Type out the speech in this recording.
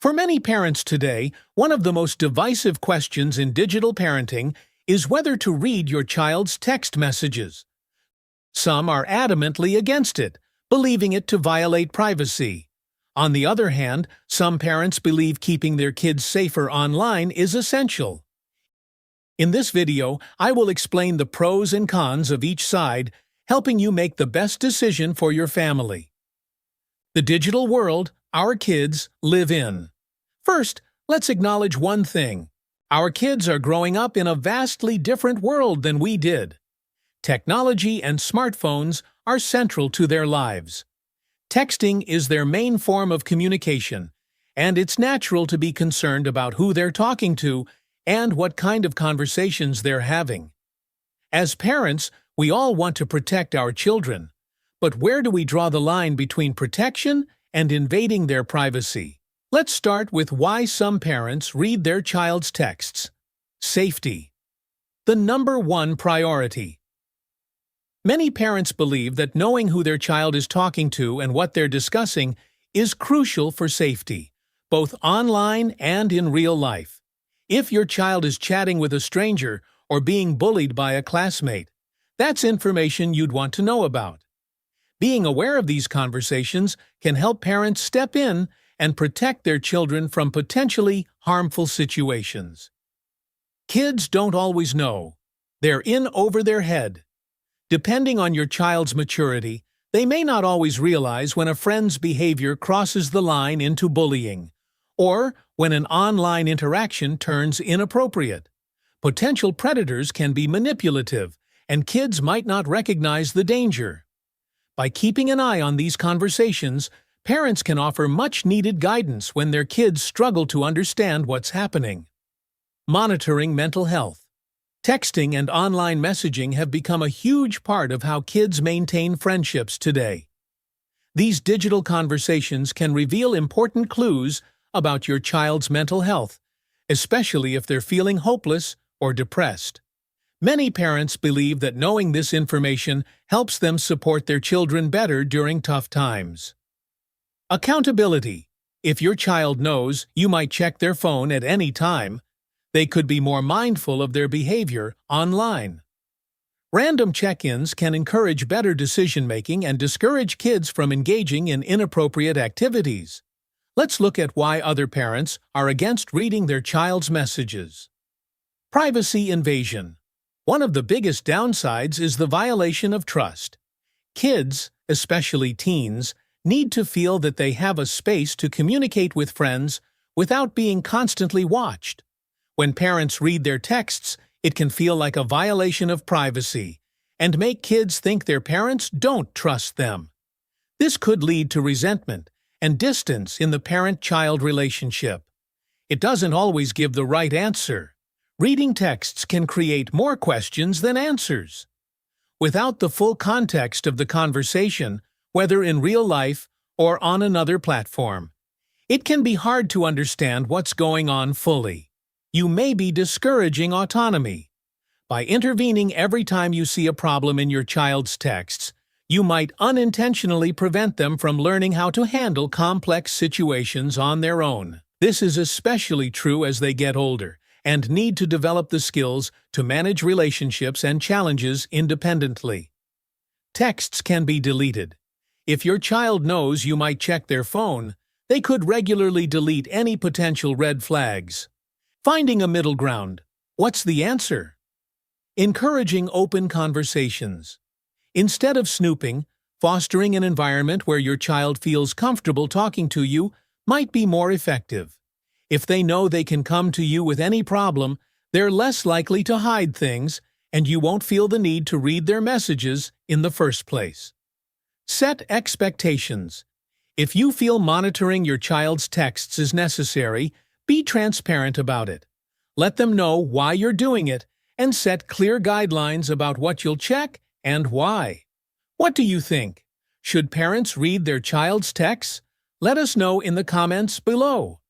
For many parents today, one of the most divisive questions in digital parenting is whether to read your child's text messages. Some are adamantly against it, believing it to violate privacy. On the other hand, some parents believe keeping their kids safer online is essential. In this video, I will explain the pros and cons of each side, helping you make the best decision for your family. The digital world our kids live in. First, let's acknowledge one thing. Our kids are growing up in a vastly different world than we did. Technology and smartphones are central to their lives. Texting is their main form of communication, and it's natural to be concerned about who they're talking to and what kind of conversations they're having. As parents, we all want to protect our children, but where do we draw the line between protection and invading their privacy? Let's start with why some parents read their child's texts. Safety. The number one priority. Many parents believe that knowing who their child is talking to and what they're discussing is crucial for safety, both online and in real life. If your child is chatting with a stranger or being bullied by a classmate, that's information you'd want to know about. Being aware of these conversations can help parents step in and protect their children from potentially harmful situations. Kids don't always know. They're in over their head. Depending on your child's maturity, they may not always realize when a friend's behavior crosses the line into bullying, or when an online interaction turns inappropriate. Potential predators can be manipulative, and kids might not recognize the danger. By keeping an eye on these conversations, parents can offer much-needed guidance when their kids struggle to understand what's happening. Monitoring mental health. Texting and online messaging have become a huge part of how kids maintain friendships today. These digital conversations can reveal important clues about your child's mental health, especially if they're feeling hopeless or depressed. Many parents believe that knowing this information helps them support their children better during tough times. Accountability. If your child knows you might check their phone at any time, they could be more mindful of their behavior online. Random check-ins can encourage better decision-making and discourage kids from engaging in inappropriate activities. Let's look at why other parents are against reading their child's messages. Privacy invasion. One of the biggest downsides is the violation of trust. Kids, especially teens, need to feel that they have a space to communicate with friends without being constantly watched. When parents read their texts, it can feel like a violation of privacy and make kids think their parents don't trust them. This could lead to resentment and distance in the parent-child relationship. It doesn't always give the right answer. Reading texts can create more questions than answers. Without the full context of the conversation, whether in real life or on another platform, it can be hard to understand what's going on fully. You may be discouraging autonomy. By intervening every time you see a problem in your child's texts, you might unintentionally prevent them from learning how to handle complex situations on their own. This is especially true as they get older and need to develop the skills to manage relationships and challenges independently. Texts can be deleted. If your child knows you might check their phone, they could regularly delete any potential red flags. Finding a middle ground. What's the answer? Encouraging open conversations. Instead of snooping, fostering an environment where your child feels comfortable talking to you might be more effective. If they know they can come to you with any problem, they're less likely to hide things, and you won't feel the need to read their messages in the first place. Set expectations. If you feel monitoring your child's texts is necessary, be transparent about it. Let them know why you're doing it and set clear guidelines about what you'll check and why. What do you think? Should parents read their child's texts? Let us know in the comments below.